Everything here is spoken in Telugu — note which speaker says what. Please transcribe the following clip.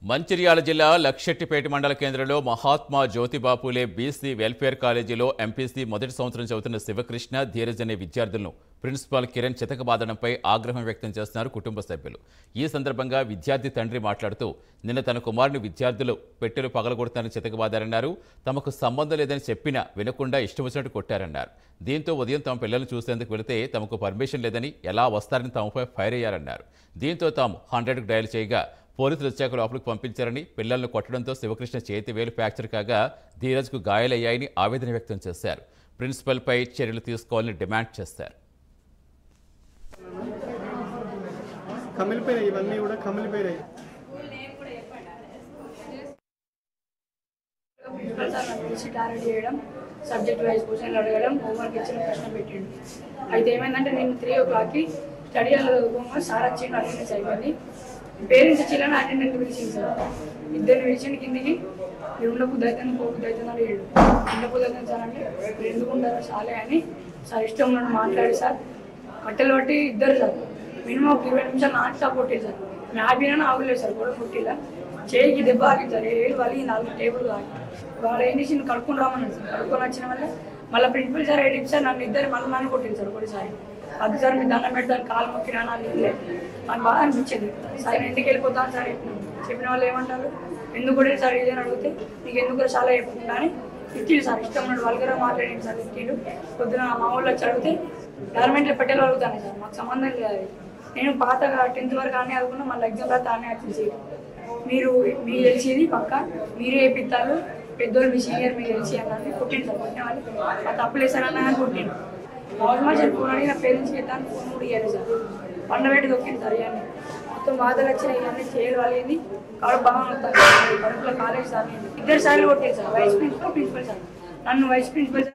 Speaker 1: మంచిర్యాల జిల్లా లక్షెట్టిపేట మండల కేంద్రంలో మహాత్మా జ్యోతిబా పూలే బీసీ వెల్ఫేర్ కాలేజీలో ఎంపీసీ మొదటి సంవత్సరం చదువుతున్న శివకృష్ణ, ధీరజ్ అనే విద్యార్థులను ప్రిన్సిపాల్ కిరణ్ చితకబాదడంపై ఆగ్రహం వ్యక్తం చేస్తున్నారు కుటుంబ సభ్యులు. ఈ సందర్భంగా విద్యార్థి తండ్రి మాట్లాడుతూ నిన్న తన కుమారుని విద్యార్థులు పెట్టెలు పగలగొడతారని చితకబాదారన్నారు. తమకు సంబంధం లేదని చెప్పినా వినకుండా ఇష్టం వచ్చినట్టు కొట్టారన్నారు. దీంతో ఉదయం తమ పిల్లలను చూసేందుకు వెళితే తమకు పర్మిషన్ లేదని, ఎలా వస్తారని తమపై ఫైర్ అయ్యారన్నారు. దీంతో తాము 100కు డయల్ చేయగా పోలీసులు వచ్చాక లోపలికి పంపించారని, పిల్లలను కొట్టడంతో శివకృష్ణ చేతి వేలు ఫ్రాక్చర్ కాగా ధీరజ్కు గాయాలయ్యాయని ఆవేదన వ్యక్తం చేశారు. ప్రిన్సిపల్పై చర్యలు తీసుకోవాలని డిమాండ్ చేశారు.
Speaker 2: సబ్జెక్ట్ వైజ్ క్వశ్చన్లు అడగడం, హోంవర్క్ ఇచ్చిన ప్రశ్న పెట్టిండు. అయితే ఏమైందంటే నేను 3 o'clockకి స్టడీ హాల్లో చదువుకోగా సార్ వచ్చిండు, అటెండెన్స్ అయిపోయింది. పేరెంట్స్ వచ్చిన అటెండెంట్ పిలిచింది సార్. ఇద్దరిని పిలిచిండు కిందికి. మీరు ఉండబుద్ధి అవుతుంది, పోబుద్ధి అవుతుంది అని ఏడు. ఉండబుద్ధి అవుతుంది సార్ అంటే మీరు ఎందుకు ఉంటారో చాలే అని సార్ ఇష్టం ఉన్నట్టు మాట్లాడి సార్ కట్టెలు బట్టి ఇద్దరు సార్ మినిమం 20 నిమిషాలు నాట్ స్టాప్ కొట్టేది సార్. మ్యాబీనా ఆగులేదు సార్, కూడా కొట్టిలా చేయికి దెబ్బ ఆగింది సార్. 7 వలిగి 4 టేబుల్ ఆగి వాడు ఏం చేసి కడుక్కొని రామన్నాడు సార్. కడుక్కొని వచ్చిన వల్ల మళ్ళీ ప్రిన్సిపల్ సార్ 8 సార్ నన్ను ఇద్దరు మళ్ళీ నన్ను కొట్టింది సార్ ఒకటిసారి. అది సార్ మీ దండం పెడతాను, కాలు మొక్కినా నాకు నాకు బాగా అనిపించింది సార్. నేను ఇంటికి వెళ్ళిపోతాను సార్ చెప్పిన వాళ్ళు ఏమంటారు, ఎందుకు కూడా సార్ ఏదైనా అడిగితే నీకు ఎందుకు చాలా చెప్పుకుంటా అని తిట్టిలు సార్. ఇష్టం ఉన్నాడు వాళ్ళ మాట్లాడింది సార్. తిట్టిలు పొద్దున మా ఊళ్ళో వచ్చి అడిగితే గవర్నమెంట్లో పెట్టేలా అడుగుతాను సార్, మాకు సంబంధం లేదు. నేను పాతగా 10th వరకు ఆనే అనుకున్నా, మళ్ళీ ఎగ్జామ్ రాత ఆనే వచ్చింది. మీరు మీకు తెలిసేది పక్క మీరే వేపిస్తారు, పెద్దోళ్ళు మీ సీనియర్ మీకు తెలిసి అన్నది కొట్టిండు సార్. కొట్టిన వాళ్ళు ఆ తప్పులేసారన్నా అని కొట్టిండు. నార్మల్ సార్ ఫోన్ అడిగి నా పేరెంట్స్కి వెళ్తాను, ఫోన్ కూడా ఇవ్వాలి సార్. పండబెట్టి దొక్కింది సార్. ఇవన్నీ మొత్తం బాధలు వచ్చినాయి, ఇవన్నీ చేయడం వాళ్ళేది కాబట్టి బాగా వస్తారు. కడుపులో కాలేజ్ సార్ ఇద్దరు సార్లు కొట్టారు sir, vice principal, principal sir. నన్ను వైస్ ప్రిన్సిపల్